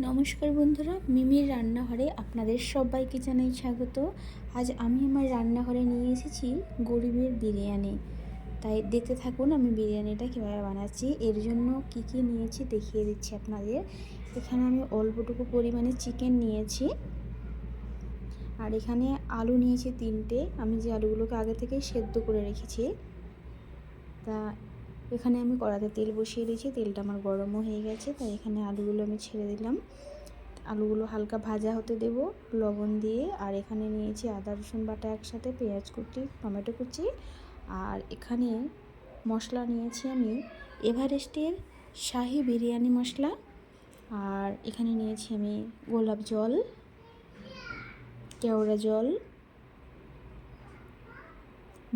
নমস্কার বন্ধুরা, মিমির রান্নাঘরে আপনাদের সবাইকে জানাই স্বাগত। আজ আমি আমার রান্নাঘরে নিয়ে এসেছি গরিবের বিরিয়ানি। তাই দেখতে থাকুন আমি বিরিয়ানিটা কীভাবে বানাচ্ছি। এর জন্য কি কি নিয়েছি দেখিয়ে দিচ্ছি আপনাদের। এখানে আমি অল্পটুকু পরিমাণে চিকেন নিয়েছি, আর এখানে আলু নিয়েছি 3টে। আমি যে আলুগুলোকে আগে থেকেই সেদ্ধ করে রেখেছি। তা এখানে আমি কড়াতে তেল বসিয়ে দিয়েছি, তেলটা আমার গরমও হয়ে গেছে। তাই এখানে আলুগুলো আমি ছেড়ে দিলাম। আলুগুলো হালকা ভাজা হতে দেব লবণ দিয়ে। আর এখানে নিয়েছি আদা রসুন বাটা একসাথে, পেঁয়াজ কুচি, টমেটো কুচি। আর এখানে মশলা নিয়েছি আমি এভারেস্টের শাহি বিরিয়ানি মশলা। আর এখানে নিয়েছি আমি গোলাপ জল, কেওড়া জল,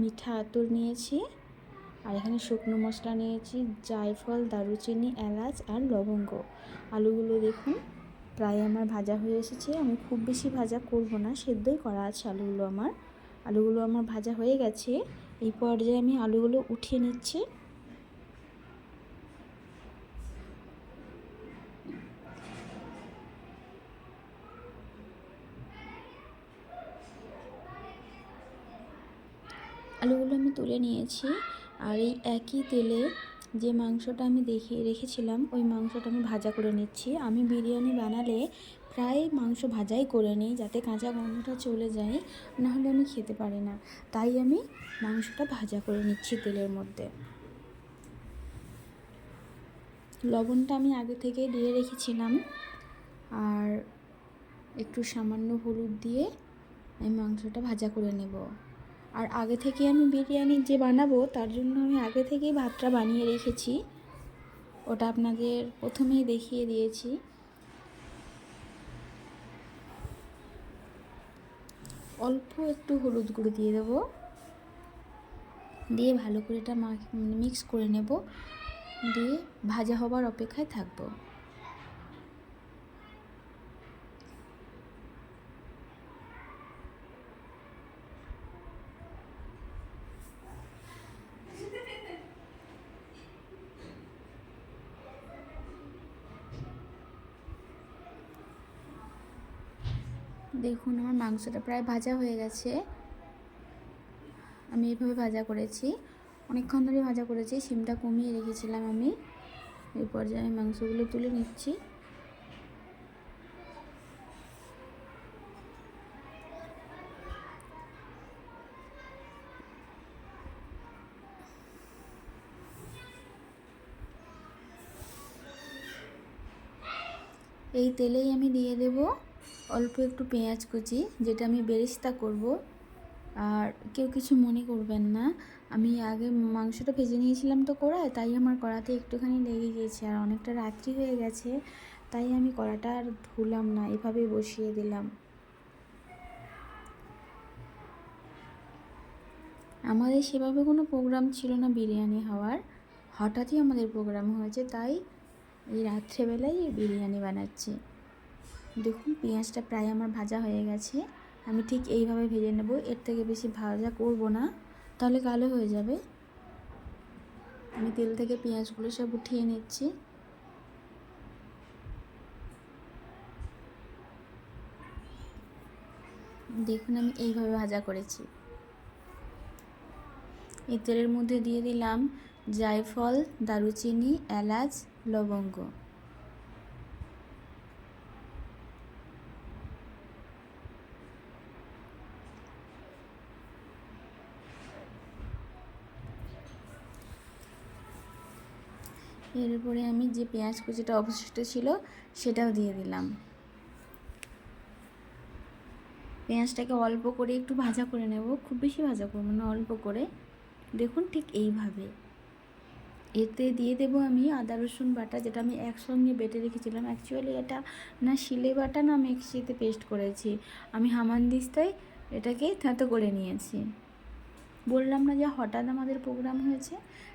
মিঠা আতর নিয়েছি। আর এখানে শুকনো মশলা নিয়েছি জায়ফল, দারুচিনি, এলাচ আর লবঙ্গ। আলুগুলো দেখুন প্রায় আমার ভাজা হয়ে এসেছে। আমি খুব বেশি ভাজা করব না, সেদ্ধই করা আছে আলুগুলো আমার ভাজা হয়ে গেছে। এই পর্যায়ে আমি আলুগুলো উঠিয়ে নিচ্ছি। আলুগুলো আমি তুলে নিয়েছি। আর এই একই তেলে যে মাংসটা আমি দেখিয়ে রেখেছিলাম ওই মাংসটা আমি ভাজা করে নিচ্ছি। আমি বিরিয়ানি বানালে প্রায় মাংস ভাজাই করে নিই, যাতে কাঁচা গন্ধটা চলে যায়, নাহলে আমি খেতে পারি না। তাই আমি মাংসটা ভাজা করে নিচ্ছি তেলের মধ্যে। লবণটা আমি আগে থেকে দিয়ে রেখেছিলাম, আর একটু সামান্য হলুদ দিয়ে আমি মাংসটা ভাজা করে নেব। আর আগে থেকে আমি বিরিয়ানি যে বানাবো তার জন্য আমি আগে থেকেই ভাতটা বানিয়ে রেখেছি, ওটা আপনাদের প্রথমেই দেখিয়ে দিয়েছি। অল্প একটু হলুদ গুঁড়ো দিয়ে দেবো, দিয়ে ভালো করে এটা মিক্স করে নেব, দিয়ে ভাজা হবার অপেক্ষায় থাকবো। দেখুন আমার মাংসটা প্রায় ভাজা হয়ে গেছে। আমি এইভাবে ভাজা করেছি, অনেকক্ষণ ধরে ভাজা করেছি, সিমটা কমিয়ে রেখেছিলাম আমি। এই পর্যায়ে আমি মাংসগুলো তুলে নিচ্ছি। এই তেলেই আমি দিয়ে দেব অল্প একটু পেঁয়াজ কুচি, যেটা আমি বেরেস্তা করব। আর কেউ কিছু মনে করবেন না, আমি আগে মাংসটা ভেজে নিয়েছিলাম তো কড়ায়, তাই আমার কড়াতে একটুখানি লেগে গিয়েছে। আর অনেকটা রাত্রি হয়ে গেছে, তাই আমি কড়াটা আর ধুলাম না, এভাবে বসিয়ে দিলাম। আমাদের সেভাবে কোনো প্রোগ্রাম ছিল না বিরিয়ানি হওয়ার, হঠাৎই আমাদের প্রোগ্রাম হয়েছে, তাই এই রাত্রেবেলায় বিরিয়ানি বানাচ্ছি। দেখুন পেঁয়াজটা প্রায় আমার ভাজা হয়ে গেছে। আমি ঠিক এইভাবে ভেজে নেব, এর থেকে বেশি ভাজা করব না, তাহলে কালো হয়ে যাবে। আমি তেল থেকে পেঁয়াজগুলো সব উঠিয়ে নিচ্ছি। দেখুন আমি এইভাবে ভাজা করেছি। এই তেলের মধ্যে দিয়ে দিলাম জায়ফল, দারুচিনি, এলাচ, লবঙ্গ। এরপরে আমি যে পেঁয়াজ কুচিটা অবশিষ্ট ছিল সেটাও দিয়ে দিলাম। পেঁয়াজটাকে অল্প করে একটু ভাজা করে নেব, খুব বেশি ভাজা করব না, অল্প করে। দেখুন ঠিক এইভাবে। এতে দিয়ে দেবো আমি আদা রসুন বাটা, যেটা আমি একসঙ্গে বেটে রেখেছিলাম। অ্যাকচুয়ালি এটা না শিলে বাটা না মিক্সিতে পেস্ট করেছি, আমি হামানদিস্তায় এটাকে থেঁতো করে নিয়েছি। বললাম না যে হঠাৎ আমাদের প্রোগ্রাম হয়েছে,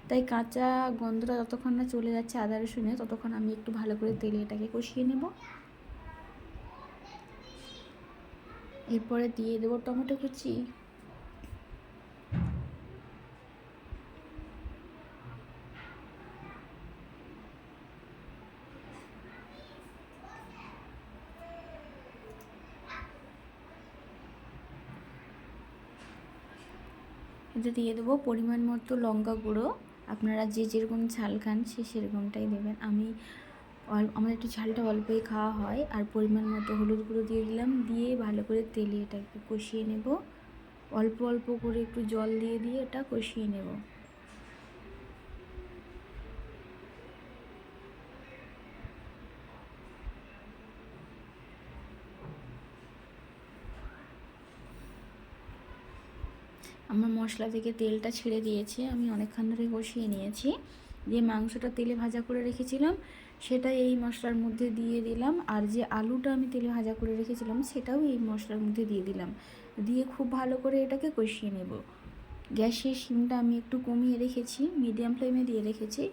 তাই কাঁচা গন্ধটা যতক্ষণ না চলে যাচ্ছে আদা রসুনে, ততক্ষণ আমি একটু ভালো করে তেলে এটাকে কষিয়ে নেব। এরপরে দিয়ে দেবো টমেটো কুচি, এতে দিয়ে দেবো পরিমাণ মতো লঙ্কা গুঁড়ো। আপনারা যে যেরকম ঝাল খান সেরকমটাই দেবেন। আমার একটু ঝালটা অল্পই খাওয়া হয়। আর পরিমাণ মতো হলুদ গুঁড়ো দিয়ে দিলাম, দিয়ে ভালো করে তেলে এটা একটু কষিয়ে নেব। অল্প অল্প করে একটু জল দিয়ে এটা কষিয়ে নেব। আমার মশলা থেকে তেলটা ছেড়ে দিয়েছে, আমি অনেকক্ষণ ধরে কষিয়ে নিয়েছি। দিয়ে মাংসটা তেলে ভাজা করে রেখেছিলাম সেটা এই মশলার মধ্যে দিয়ে দিলাম। আর যে আলুটা আমি তেলে ভাজা করে রেখেছিলাম সেটাও এই মশলার মধ্যে দিয়ে দিলাম। দিয়ে খুব ভালো করে এটাকে কষিয়ে নেব। গ্যাসের সিমটা আমি একটু কমিয়ে রেখেছি, মিডিয়াম ফ্লেমে দিয়ে রেখেছি।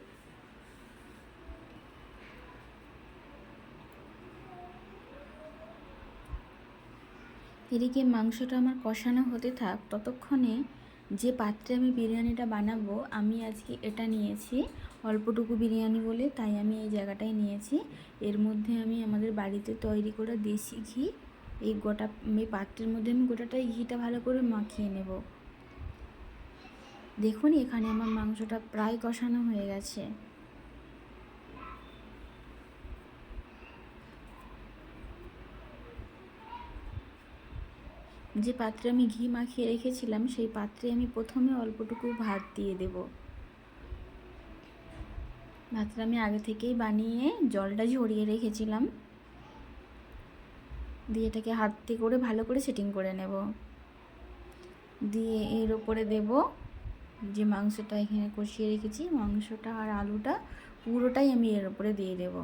এদিকে মাংসটা আমার কষানো হতে থাক, ততক্ষণে যে পাত্রে আমি বিরিয়ানিটা বানাবো, আমি আজকে এটা নিয়েছি অল্পটুকু বিরিয়ানি বলে, তাই আমি এই জায়গাটায় নিয়েছি। এর মধ্যে আমি আমাদের বাড়িতে তৈরি করা দেশি ঘি এই পাত্রের মধ্যে আমি গোটাটাই ঘিটা ভালো করে মাখিয়ে নেব। দেখুন এখানে আমার মাংসটা প্রায় কষানো হয়ে গেছে। যে পাত্রে আমি ঘি মাখিয়ে রেখেছিলাম সেই পাত্রে আমি প্রথমে অল্পটুকু ভাত দিয়ে দেব। ভাতটা আমি আগে থেকেই বানিয়ে জলটা ঝরিয়ে রেখেছিলাম। দিয়ে এটাকে হাতে করে ভালো করে সেটিং করে নেব। দিয়ে এর ওপরে দেব যে মাংসটা এখানে কষিয়ে রেখেছি, মাংসটা আর আলুটা পুরোটাই আমি এর ওপরে দিয়ে দেব।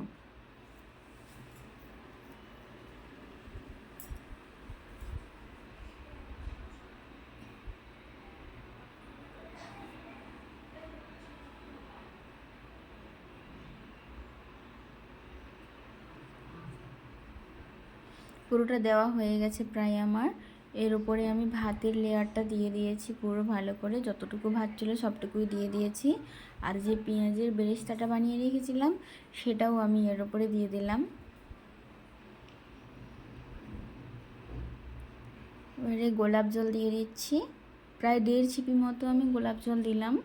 পুরোটা দেওয়া হয়ে গেছে প্রায় আমার। এর উপরে আমি ভাতের লেয়ারটা দিয়ে দিয়েছি পুরো ভালো করে, যতটুকু ভাত ছিল সবটুকুই দিয়ে দিয়েছি। আর যে পেঁয়াজের বেরেস্তাটা বানিয়ে রেখেছিলাম সেটাও আমি এর উপরে দিয়ে দিলাম। এবারে গোলাপ জল দিয়ে দিচ্ছি, প্রায় 1.5 ছিপি মতো আমি গোলাপ জল দিলাম।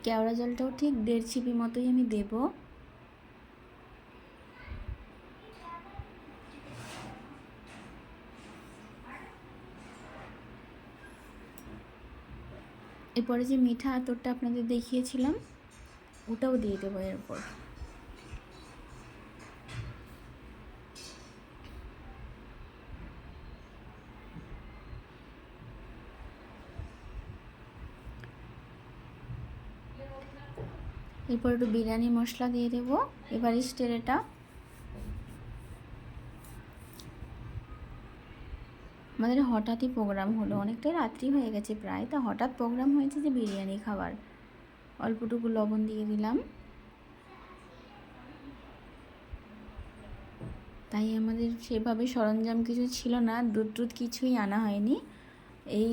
কেওড়া জলটাও ঠিক 1.5 ছিপি মতোই আমি দেব। এরপরে যে মিঠা আতরটা আপনাদের দেখিয়েছিলাম ওটাও দিয়ে দেবো এরপর। এরপর একটু বিরিয়ানি মশলা দিয়ে দেবো এভারেস্টের। এটা আমাদের হঠাৎই প্রোগ্রাম হলো, অনেকটাই রাত্রি হয়ে গেছে প্রায়, তা হঠাৎ প্রোগ্রাম হয়েছে যে বিরিয়ানি খাবার। অল্পটুকু লবণ দিয়ে দিলাম। তাই আমাদের সেভাবে সরঞ্জাম কিছু ছিল না, দুধ কিছুই আনা হয়নি। এই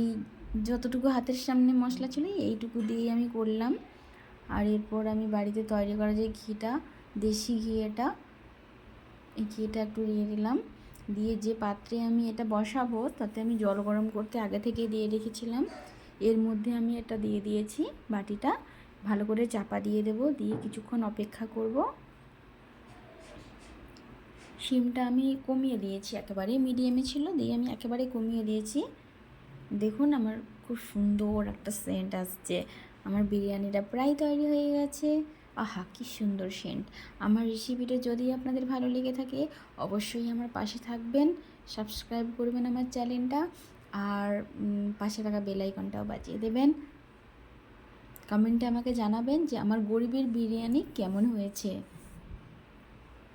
যতটুকু হাতের সামনে মশলা ছিল এইটুকু দিয়েই আমি করলাম। আর এরপর আমি বাড়িতে তৈরি করা যে ঘিটা, দেশি ঘি, এই ঘিটা একটু দিয়ে দিলাম। দিয়ে যে পাত্রে আমি এটা বসাবো তাতে আমি জল গরম করতে আগে থেকে দিয়ে রেখেছিলাম। এর মধ্যে আমি এটা দিয়ে দিয়েছি, বাটিটা ভালো করে চাপা দিয়ে দেব, দিয়ে কিছুক্ষণ অপেক্ষা করব। সিমটা আমি কমিয়ে দিয়েছি, একেবারে মিডিয়ামে ছিল, দিয়ে আমি একেবারে কমিয়ে দিয়েছি। দেখুন আমার খুব সুন্দর একটা সেন্ট আসছে। আমার বিরিয়ানিটা প্রায় তৈরি হয়ে গেছে। আহা কি সুন্দর সেন্ট। আমার রেসিপিটা যদি আপনাদের ভালো লেগে থাকে অবশ্যই আমার পাশে থাকবেন, সাবস্ক্রাইব করবেন আমার চ্যানেলটা, আর পাশে থাকা বেল আইকনটাও বাজিয়ে দেবেন। কমেন্টে আমাকে জানাবেন যে আমার গরিবের বিরিয়ানি কেমন হয়েছে।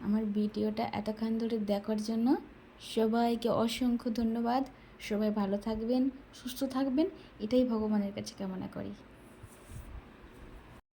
আমার ভিডিওটা এতক্ষণ ধরে দেখার জন্য সবাইকে অসংখ্য ধন্যবাদ। সবাই ভালো থাকবেন, সুস্থ থাকবেন, এটাই ভগবানের কাছে কামনা করি।